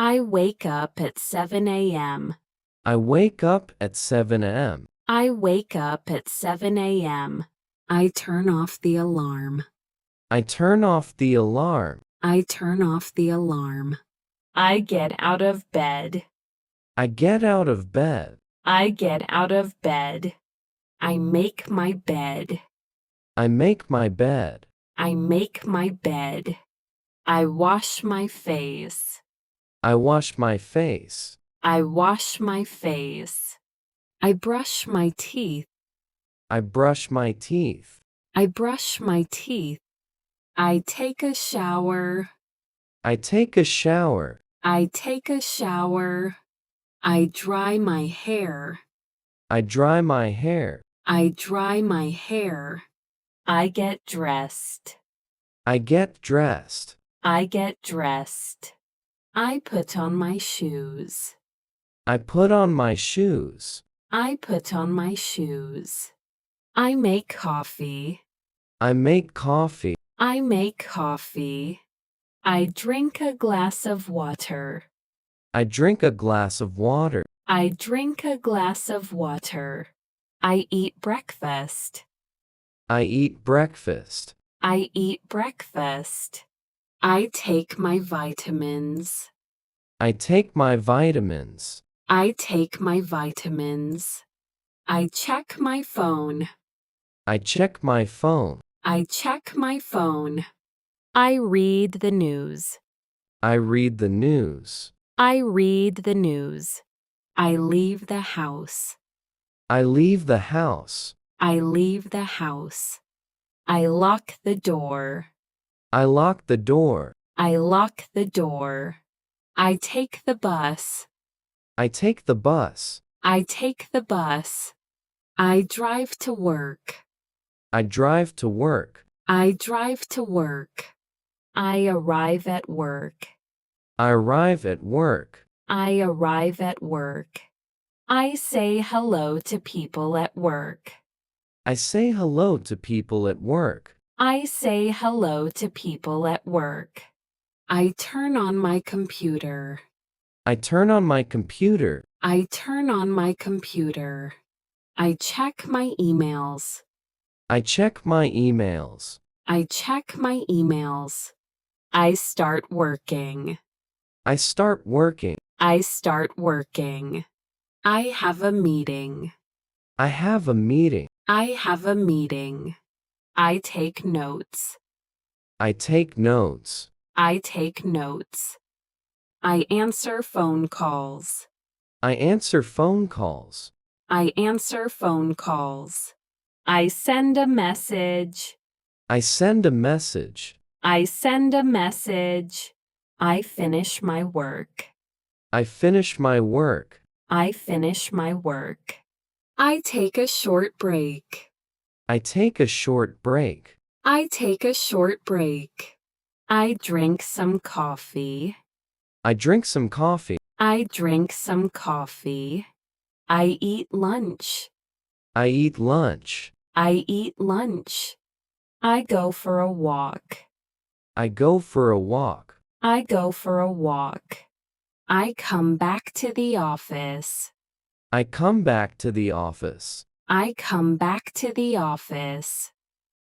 I wake up at 7 a.m. I wake up at 7 a.m. I wake up at 7 a.m. I turn off the alarm. I turn off the alarm. I turn off the alarm. I get out of bed. I get out of bed. I get out of bed. I make my bed. I make my bed. I make my bed. I wash my face. I wash my face. I wash my face. I brush my teeth. I brush my teeth. I brush my teeth. I take a shower. I take a shower. I take a shower. I dry my hair. I dry my hair. I dry my hair. I get dressed. I get dressed. I get dressed. I put on my shoes. I put on my shoes. I put on my shoes. I make coffee. I make coffee. I make coffee. I drink a glass of water. I drink a glass of water. I drink a glass of water. I eat breakfast. I eat breakfast. I eat breakfast. I take my vitamins. I take my vitamins. I take my vitamins. I check my phone. I check my phone. I check my phone. I read the news. I read the news. I read the news. I leave the house. I leave the house. I leave the house. I lock the door. I lock the door. I lock the door. I take the bus. I take the bus. I take the bus. I drive to work. I drive to work. I drive to work. I arrive at work. I arrive at work. I arrive at work. I say hello to people at work. I say hello to people at work. I say hello to people at work. I turn on my computer. I turn on my computer. I turn on my computer. I check my emails. I check my emails. I check my emails. I start working. I start working. I start working. I have a meeting. I have a meeting. I have a meeting. I take notes. I take notes. I take notes. I answer phone calls. I answer phone calls. I answer phone calls. I send a message. I send a message. I send a message. I finish my work. I finish my work. I finish my work. I take a short break. I take a short break. I take a short break. I drink some coffee. I drink some coffee. I drink some coffee. I eat lunch. I eat lunch. I eat lunch. I go for a walk. I go for a walk. I go for a walk. I come back to the office. I come back to the office. I come back to the office.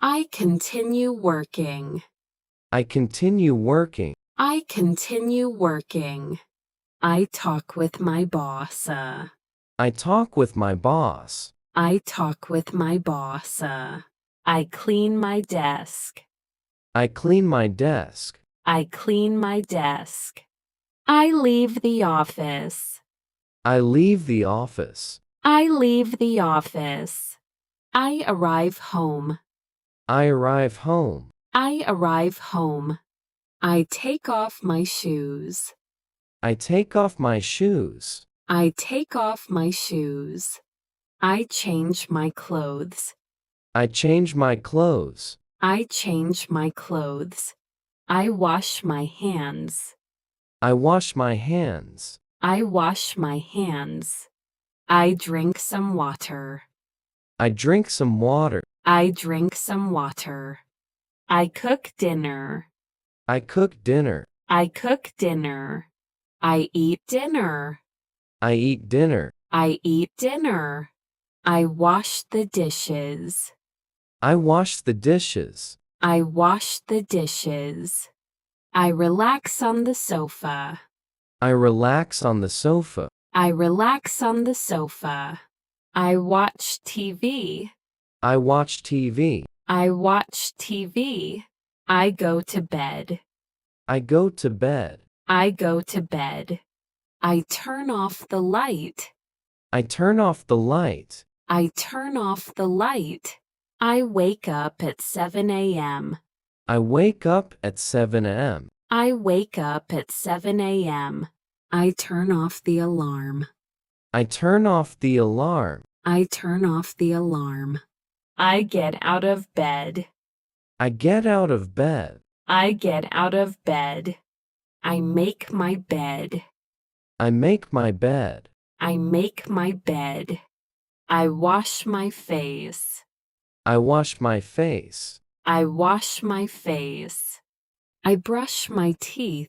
I continue working. I continue working. I continue working. I talk with my boss. I talk with my boss. I talk with my boss. I clean my desk. I clean my desk. I clean my desk. I leave the office. I leave the office. I leave the office. I arrive home. I arrive home. I arrive home. I take off my shoes. I take off my shoes. I take off my shoes. I change my clothes. I change my clothes. I change my clothes. I wash my hands. I wash my hands. I wash my hands. I drink some water. I drink some water. I drink some water. I cook dinner. I cook dinner. I cook dinner. I eat dinner. I eat dinner. I eat dinner. I wash the dishes. I wash the dishes. I wash the dishes. I relax on the sofa. I relax on the sofa. I relax on the sofa. I watch TV. I watch TV. I watch TV. I go to bed. I go to bed. I go to bed. I turn off the light. I turn off the light. I turn off the light. I wake up at 7 a.m. I wake up at 7 a.m. I wake up at 7 a.m. I turn off the alarm. I turn off the alarm. I turn off the alarm. I get out of bed. I get out of bed. I get out of bed. I make my bed. I make my bed. I make my bed. I wash my face. I wash my face. I wash my face. I brush my teeth.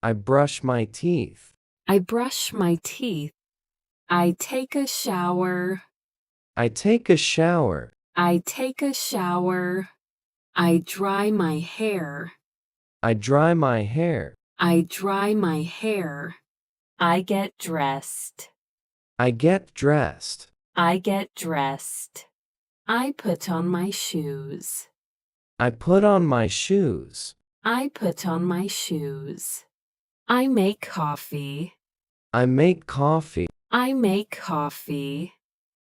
I brush my teeth. I brush my teeth. I take a shower. I take a shower. I take a shower. I dry my hair. I dry my hair. I dry my hair. I get dressed. I get dressed. I get dressed. I put on my shoes. I put on my shoes. I put on my shoes. I make coffee. I make coffee. I make coffee.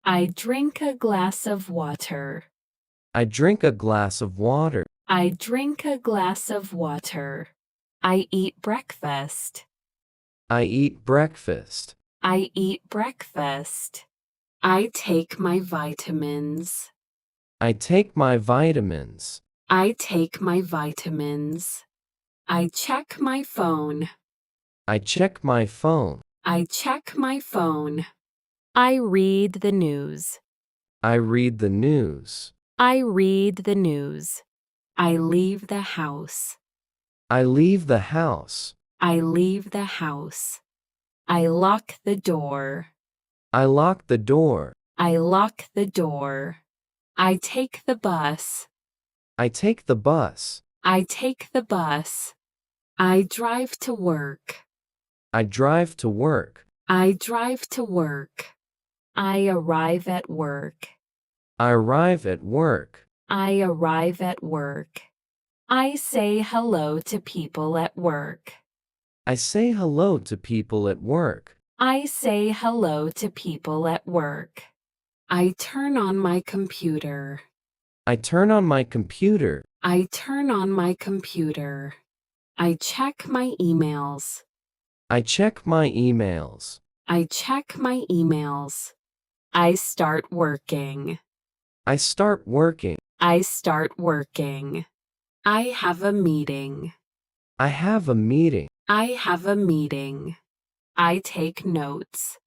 I drink a glass of water. I drink a glass of water. I drink a glass of water. I eat breakfast. I eat breakfast. I eat breakfast. I take my vitamins. I take my vitamins. I take my vitamins. I check my phone. I check my phone. I check my phone. I read the news. I read the news. I read the news. I leave the house. I leave the house. I leave the house. I lock the door. I lock the door. I lock the door. I take the bus. I take the bus. I take the bus. I drive to work. I drive to work. I drive to work. I arrive at work. I arrive at work. I arrive at work. I say hello to people at work. I say hello to people at work. I say hello to people at work. I turn on my computer. I turn on my computer. I turn on my computer. I check my emails. I check my emails. I check my emails. I start working. I start working. I start working. I have a meeting. I have a meeting. I have a meeting. I take notes.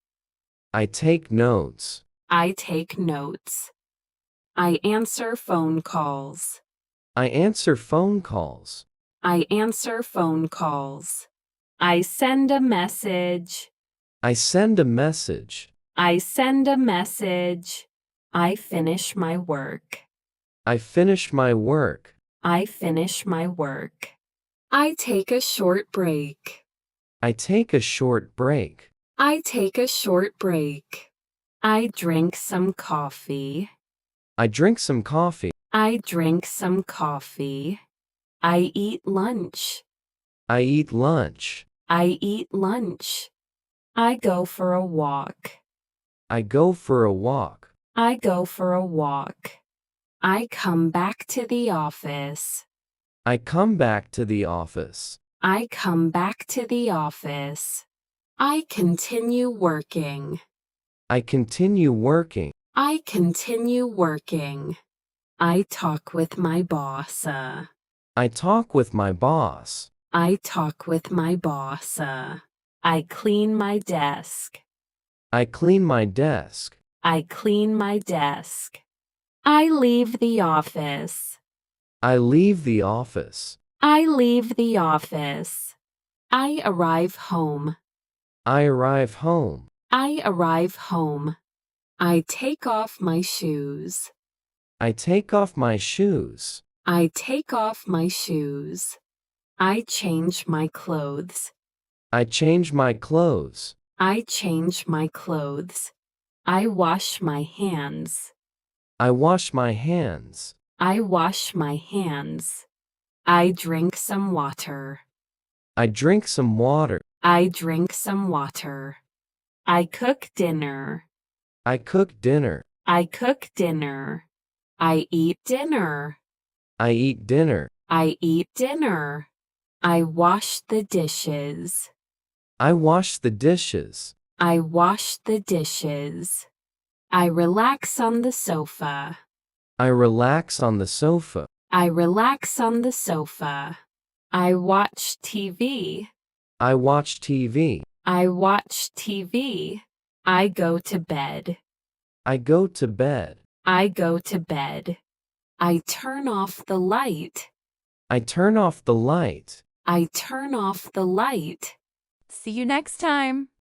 I take notes. I take notes. I answer phone calls. I answer phone calls. I answer phone calls. I send a message. I send a message. I send a message. I finish my work. I finish my work. I finish my work. I take a short break. I take a short break. I take a short break. I drink some coffee. I drink some coffee. I drink some coffee. I eat lunch. I eat lunch. I eat lunch. I go for a walk. I go for a walk. I go for a walk. I come back to the office. I come back to the office. I come back to the office. I continue working. I continue working. I continue working. I talk with my boss. I talk with my boss. I talk with my boss. I clean my desk. I clean my desk. I clean my desk. I leave the office. I leave the office. I leave the office. I arrive home. I arrive home. I arrive home. I take off my shoes. I take off my shoes. I take off my shoes. I change my clothes. I change my clothes. I change my clothes. I wash my hands. I wash my hands. I wash my hands. I drink some water. I drink some water. I drink some water. I cook dinner. I cook dinner. I cook dinner. I eat dinner. I eat dinner. I eat dinner. I wash the dishes. I wash the dishes. I wash the dishes. I relax on the sofa. I relax on the sofa. I relax on the sofa. I watch TV. I watch TV. I watch TV. I go to bed. I go to bed. I go to bed. I turn off the light. I turn off the light. I turn off the light. See you next time.